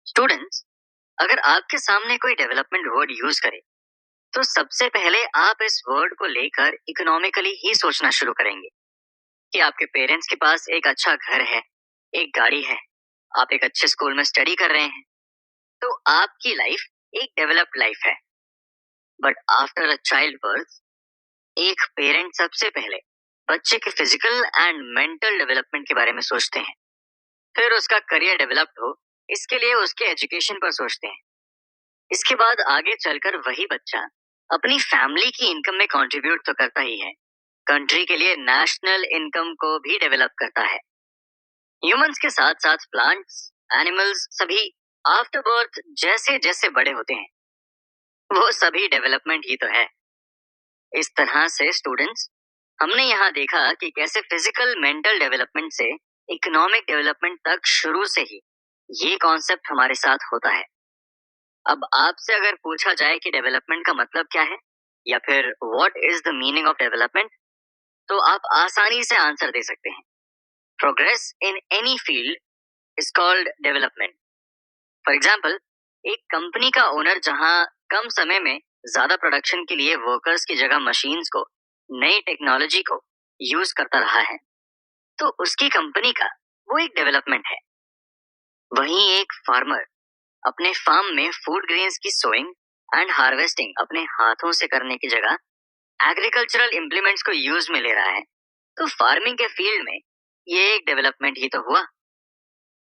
Students, अगर आपके सामने कोई डेवलपमेंट वर्ड यूज करे तो सबसे पहले आप इस वर्ड को लेकर इकोनॉमिकली ही सोचना शुरू करेंगे कि आपके पेरेंट्स के पास एक अच्छा घर है, एक गाड़ी है, आप एक अच्छे स्कूल में स्टडी कर रहे हैं, तो आपकी लाइफ एक डेवलप्ड लाइफ है। But after a child birth, एक पेरेंट सबसे पहले बच्चे के फिजिकल एंड मेंटल डेवलपमेंट के बारे में सोचते हैं। फिर उसका करियर डेवलप्ड हो, इसके लिए उसके एजुकेशन पर सोचते हैं। इसके बाद आगे चलकर वही बच्चा अपनी फैमिली की इनकम में कंट्रीब्यूट तो करता ही है, कंट्री के लिए नेशनल इनकम को भी डेवलप करता है। ह्यूमंस के साथ साथ प्लांट्स, एनिमल्स सभी आफ्टर बर्थ जैसे जैसे बड़े होते हैं, वो सभी डेवलपमेंट ही तो है। इस तरह से स्टूडेंट्स, हमने यहाँ देखा कि कैसे फिजिकल मेंटल डेवलपमेंट से इकोनॉमिक डेवलपमेंट तक शुरू से ही ये कॉन्सेप्ट हमारे साथ होता है। अब आपसे अगर पूछा जाए कि डेवलपमेंट का मतलब क्या है या फिर what is the meaning of development, तो आप आसानी से आंसर दे सकते हैं। Progress in any field is called development. For example, एक कंपनी का ओनर जहां कम समय में ज्यादा प्रोडक्शन के लिए वर्कर्स की जगह मशीन्स को, नई टेक्नोलॉजी को यूज करता रहा है, तो उसकी कंपनी का वो एक डेवलपमेंट है। वहीं एक फार्मर अपने फार्म में फूड ग्रेन्स की सोइंग एंड हार्वेस्टिंग अपने हाथों से करने की जगह एग्रीकल्चरल इंप्लीमेंट्स को यूज में ले रहा है, तो फार्मिंग के फील्ड में ये एक डेवलपमेंट ही तो हुआ।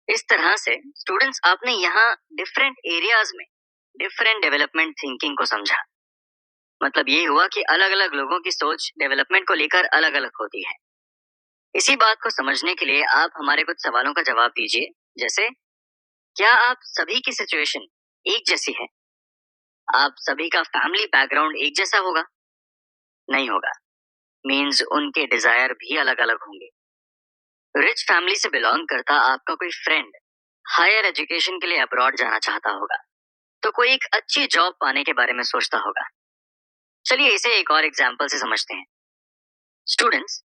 इस तरह से स्टूडेंट्स, आपने यहाँ डिफरेंट एरियाज में डिफरेंट डेवलपमेंट थिंकिंग को समझा। मतलब ये हुआ कि अलग अलग लोगों की सोच डेवलपमेंट को लेकर अलग अलग होती है। इसी बात को समझने के लिए आप हमारे कुछ सवालों का जवाब दीजिए, जैसे क्या आप सभी की सिचुएशन एक जैसी है? आप सभी का फैमिली बैकग्राउंड एक जैसा होगा? नहीं होगा। मीन्स उनके डिजायर भी अलग अलग होंगे। रिच फैमिली से बिलोंग करता आपका कोई फ्रेंड हायर एजुकेशन के लिए अब्रॉड जाना चाहता होगा, तो कोई एक अच्छी जॉब पाने के बारे में सोचता होगा। चलिए इसे एक और एग्जाम्पल से समझते हैं। स्टूडेंट्स,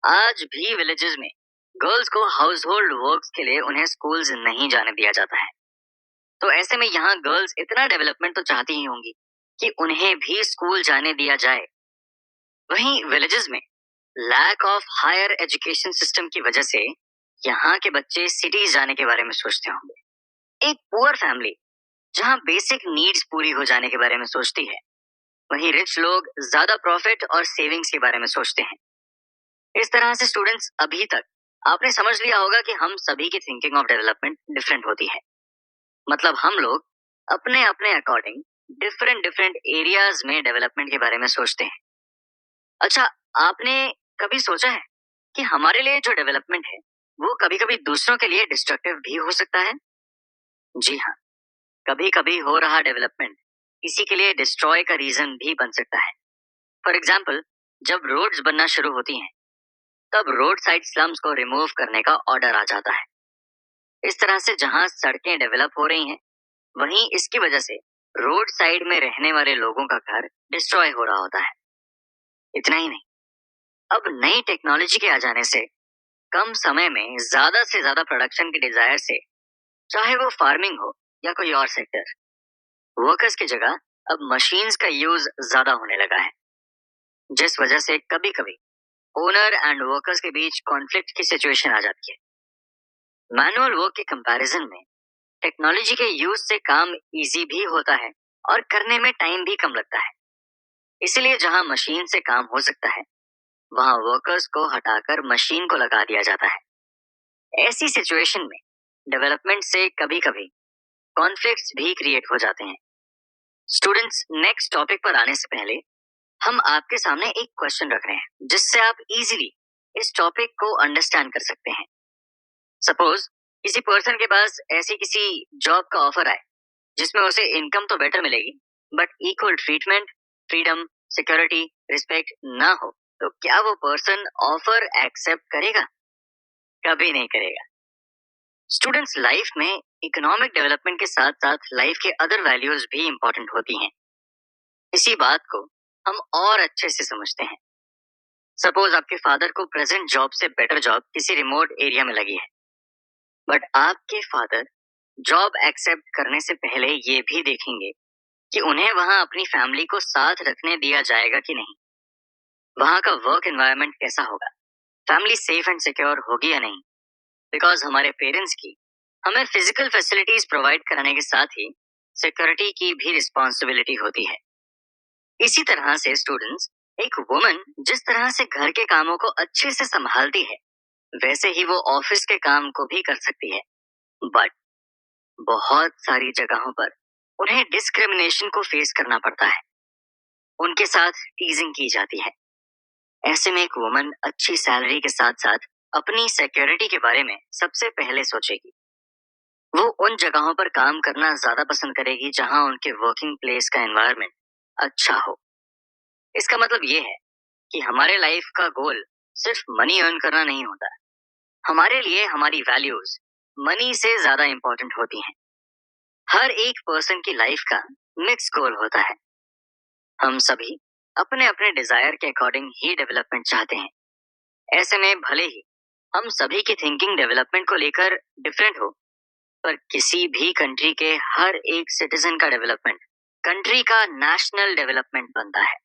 आज भी विलेजेस में गर्ल्स को हाउस होल्ड वर्क्स के लिए उन्हें स्कूल्स नहीं जाने दिया जाता है। तो ऐसे में यहाँ गर्ल्स इतना डेवलपमेंट तो चाहती ही होंगी कि उन्हें भी स्कूल जाने दिया जाए। वहीं विलेजेस में lack of higher education system की वजह से यहाँ के बच्चे सिटीज जाने के बारे में सोचते होंगे। एक पुअर फैमिली जहाँ बेसिक नीड्स पूरी हो जाने के बारे में सोचती है, वहीं रिच लोग ज्यादा प्रॉफिट और सेविंग्स के बारे में सोचते हैं। इस तरह से स्टूडेंट्स, अभी तक आपने समझ लिया होगा कि हम सभी की थिंकिंग ऑफ डेवलपमेंट डिफरेंट होती है। मतलब हम लोग अपने अपने अकॉर्डिंग डिफरेंट डिफरेंट एरियाज में डेवलपमेंट के बारे में सोचते हैं। अच्छा, आपने कभी सोचा है कि हमारे लिए जो डेवलपमेंट है वो कभी कभी दूसरों के लिए डिस्ट्रक्टिव भी हो सकता है? जी हाँ, कभी कभी हो रहा डेवलपमेंट किसी के लिए डिस्ट्रॉय का रीजन भी बन सकता है। फॉर एग्जाम्पल, जब रोड्स बनना शुरू होती हैं, तब रोड साइड स्लम्स को रिमूव करने का ऑर्डर आ जाता है। इस तरह से जहां सड़कें डेवलप हो रही हैं, वहीं इसकी वजह से रोड साइड में रहने वाले लोगों का घर डिस्ट्रॉय हो रहा होता है। इतना ही नहीं, अब नई टेक्नोलॉजी के आ जाने से कम समय में ज्यादा से ज्यादा प्रोडक्शन के डिजायर से, चाहे वो फार्मिंग हो या कोई और सेक्टर, वर्कर्स की जगह अब मशीन्स का यूज ज्यादा होने लगा है, जिस वजह से कभी कभी ओनर एंड वर्कर्स के बीच कॉन्फ्लिक्ट की सिचुएशन आ जाती है। मैनुअल वर्क के कंपैरिजन में टेक्नोलॉजी के यूज से काम इजी भी होता है और करने में टाइम भी कम लगता है। इसलिए जहां मशीन से काम हो सकता है, वहां वर्कर्स को हटाकर मशीन को लगा दिया जाता है। ऐसी सिचुएशन में डेवलपमेंट से कभी कभी कॉन्फ्लिक्ट्स भी क्रिएट हो जाते हैं। स्टूडेंट्स, नेक्स्ट टॉपिक पर आने से पहले हम आपके सामने एक क्वेश्चन रख रहे हैं जिससे आप इजीली इस टॉपिक को अंडरस्टैंड कर सकते हैं। सपोज किसी पर्सन के पास ऐसी किसी जॉब का ऑफर आए जिसमें उसे इनकम तो बेटर मिलेगी, but equal treatment, freedom, security, respect ना हो, तो क्या वो पर्सन ऑफर एक्सेप्ट करेगा? कभी नहीं करेगा। स्टूडेंट्स, लाइफ में इकोनॉमिक डेवलपमेंट के साथ साथ लाइफ के अदर वैल्यूज भी इंपॉर्टेंट होती हैं। इसी बात को हम और अच्छे से समझते हैं। सपोज आपके फादर को प्रेजेंट जॉब से बेटर जॉब किसी रिमोट एरिया में लगी है, बट आपके फादर जॉब एक्सेप्ट करने से पहले ये भी देखेंगे कि उन्हें वहाँ अपनी फैमिली को साथ रखने दिया जाएगा कि नहीं, वहाँ का वर्क एनवायरनमेंट कैसा होगा, फैमिली सेफ एंड सिक्योर होगी या नहीं। बिकॉज हमारे पेरेंट्स की हमें फिजिकल फैसिलिटीज प्रोवाइड कराने के साथ ही सिक्योरिटी की भी रिस्पॉन्सिबिलिटी होती है। इसी तरह से स्टूडेंट्स, एक वुमन जिस तरह से घर के कामों को अच्छे से संभालती है, वैसे ही वो ऑफिस के काम को भी कर सकती है। बट बहुत सारी जगहों पर उन्हें डिस्क्रिमिनेशन को फेस करना पड़ता है, उनके साथ टीजिंग की जाती है। ऐसे में एक वुमन अच्छी सैलरी के साथ साथ अपनी सिक्योरिटी के बारे में सबसे पहले सोचेगी। वो उन जगहों पर काम करना ज्यादा पसंद करेगी जहां उनके वर्किंग प्लेस का एनवायरनमेंट अच्छा हो। इसका मतलब ये है कि हमारे लाइफ का गोल सिर्फ मनी अर्न करना नहीं होता। हमारे लिए हमारी वैल्यूज मनी से ज्यादा इंपॉर्टेंट होती हैं। हर एक पर्सन की लाइफ का मिक्स गोल होता है। हम सभी अपने अपने डिजायर के अकॉर्डिंग ही डेवलपमेंट चाहते हैं। ऐसे में भले ही हम सभी की थिंकिंग डेवलपमेंट को लेकर डिफरेंट हो, पर किसी भी कंट्री के हर एक सिटीजन का डेवलपमेंट कंट्री का नेशनल डेवलपमेंट बनता है।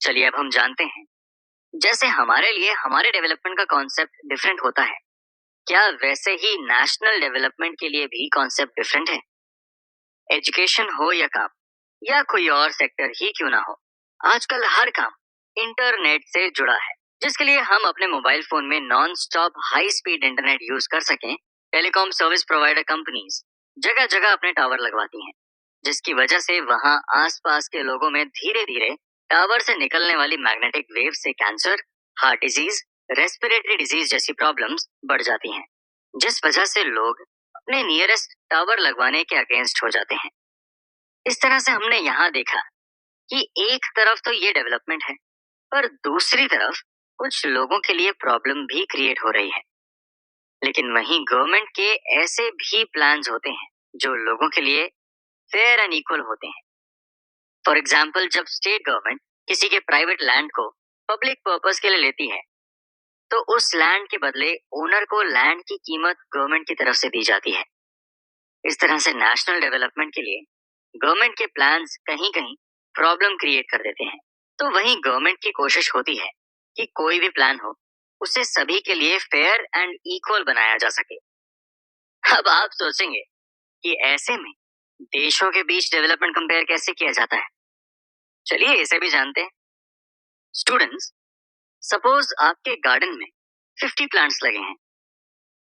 चलिए अब हम जानते हैं, जैसे हमारे लिए हमारे डेवलपमेंट का कॉन्सेप्ट डिफरेंट होता है, क्या वैसे ही नेशनल डेवलपमेंट के लिए भी कॉन्सेप्ट डिफरेंट है। एजुकेशन हो या काम या कोई और सेक्टर ही क्यों ना हो, आजकल हर काम इंटरनेट से जुड़ा है, जिसके लिए हम अपने मोबाइल फोन में non stop high speed internet use कर सकें। टेलीकॉम सर्विस प्रोवाइडर कंपनीज जगह जगह अपने टावर लगवाती हैं, जिसकी वजह से वहां आसपास के लोगों में धीरे धीरे टावर से निकलने वाली मैग्नेटिक वेव से cancer, heart disease, respiratory disease जैसी प्रॉब्लम्स बढ़ जाती हैं, जिस वजह से लोग अपने नियरेस्ट टावर लगवाने के अगेंस्ट हो जाते हैं। इस तरह से हमने यहाँ देखा कि एक तरफ तो ये डेवलपमेंट है, पर दूसरी तरफ कुछ लोगों के लिए प्रॉब्लम भी क्रिएट हो रही है। लेकिन वहीं गवर्नमेंट के ऐसे भी प्लान्स होते हैं जो लोगों के लिए फेयर एंड इक्वल होते हैं। फॉर एग्जाम्पल, जब स्टेट गवर्नमेंट किसी के प्राइवेट लैंड को पब्लिक पर्पस के लिए लेती है, तो उस लैंड के बदले ओनर को लैंड की कीमत गवर्नमेंट की तरफ से दी जाती है। इस तरह से नेशनल डेवलपमेंट के लिए गवर्नमेंट के प्लान्स कहीं कहीं प्रॉब्लम क्रिएट कर देते हैं। तो वहीं गवर्नमेंट की कोशिश होती है कि कोई भी प्लान हो उसे सभी के लिए फेयर एंड इक्वल बनाया जा सके। अब आप सोचेंगे कि ऐसे में देशों के बीच डेवलपमेंट कंपेयर कैसे किया जाता है। चलिए इसे भी जानते हैं। स्टूडेंट्स, सपोज आपके गार्डन में 50 प्लांट्स लगे हैं।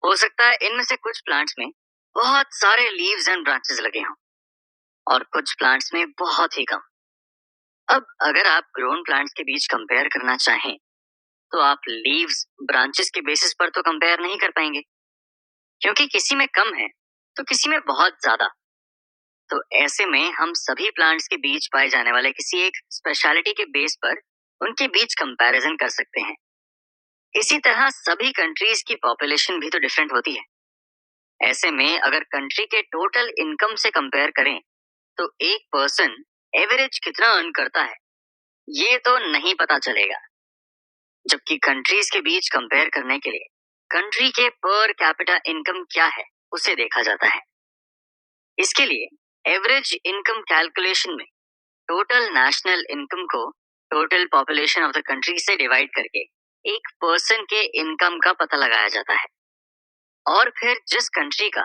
हो सकता है इनमें से कुछ प्लांट्स में बहुत सारे लीव्स एंड ब्रांचेस लगे हों और कुछ प्लांट्स में बहुत ही कम। अब अगर आप ग्रोन प्लांट्स के बीच कंपेयर करना चाहें, तो आप लीव्स ब्रांचेस के बेसिस पर तो कंपेयर नहीं कर पाएंगे, क्योंकि किसी में कम है तो किसी में बहुत ज्यादा। तो ऐसे में हम सभी प्लांट्स के बीच पाए जाने वाले किसी एक स्पेशलिटी के बेस पर उनके बीच कंपैरिजन कर सकते हैं। इसी तरह सभी कंट्रीज की पॉपुलेशन भी तो डिफरेंट होती है। ऐसे में अगर कंट्री के टोटल इनकम से कंपेयर करें, तो एक पर्सन एवरेज कितना अर्न करता है ये तो नहीं पता चलेगा। जबकि कंट्रीज के बीच कंपेयर करने के लिए कंट्री के पर कैपिटा इनकम क्या है उसे देखा जाता है। इसके लिए एवरेज इनकम कैलकुलेशन में टोटल नेशनल इनकम को total population of the country से डिवाइड करके एक पर्सन के इनकम का पता लगाया जाता है, और फिर जिस कंट्री का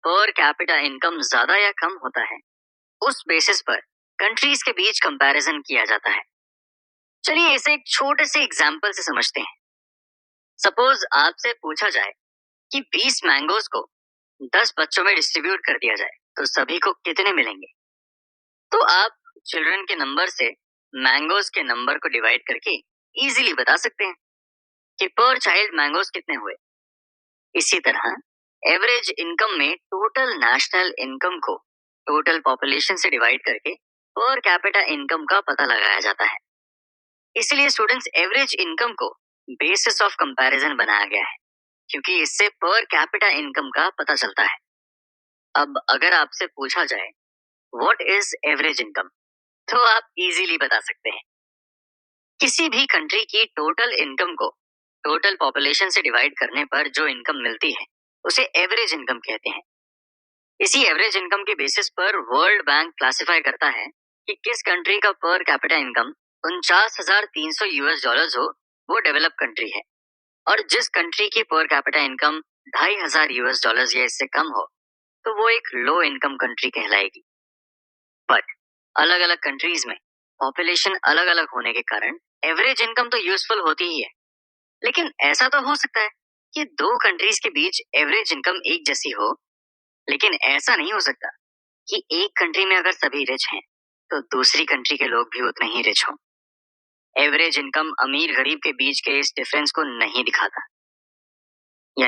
पर कैपिटा इनकम ज्यादा या कम होता है, उस बेसिस पर कंट्रीज के बीच कंपैरिजन किया जाता है। चलिए इसे एक छोटे से एग्जाम्पल से समझते हैं। सपोज आपसे पूछा जाए कि 20 मैंगोज को 10 बच्चों में डिस्ट्रीब्यूट कर दिया जाए तो सभी को कितने मिलेंगे। तो आप चिल्ड्रन के नंबर से मैंगोज के नंबर को डिवाइड करके इजीली बता सकते हैं कि पर चाइल्ड मैंगोज कितने हुए। इसी तरह एवरेज इनकम में टोटल नेशनल इनकम को टोटल पॉपुलेशन से डिवाइड करके पर कैपिटा इनकम का पता लगाया जाता है। इसलिए स्टूडेंट्स, एवरेज इनकम को बेसिस ऑफ कंपैरिजन बनाया गया है, क्योंकि इससे पर कैपिटा इनकम का पता चलता है। अब अगर आपसे पूछा जाए व्हाट इज एवरेज इनकम, तो आप इजीली बता सकते हैं। किसी भी कंट्री की टोटल इनकम को टोटल पॉपुलेशन से डिवाइड करने पर जो इनकम मिलती है उसे एवरेज इनकम कहते हैं। इसी एवरेज इनकम के बेसिस पर वर्ल्ड बैंक क्लासिफाई करता है कि किस कंट्री का per capita income 49,300 US dollars हो वो डेवलप कंट्री है, और जिस कंट्री की per capita income 2,500 US dollars या इससे कम हो तो वो एक लो इनकम कंट्री कहलाएगी। बट अलग अलग कंट्रीज में पॉपुलेशन अलग अलग होने के कारण एवरेज इनकम तो यूजफुल होती ही है, लेकिन ऐसा तो हो सकता है कि दो कंट्रीज के बीच एवरेज इनकम एक जैसी हो, लेकिन ऐसा नहीं हो सकता कि एक कंट्री में अगर सभी रिच हैं तो दूसरी कंट्री के लोग भी उतने ही रिच हों। एवरेज इनकम अमीर गरीब के बीच के इस डिफरेंस को नहीं दिखाता।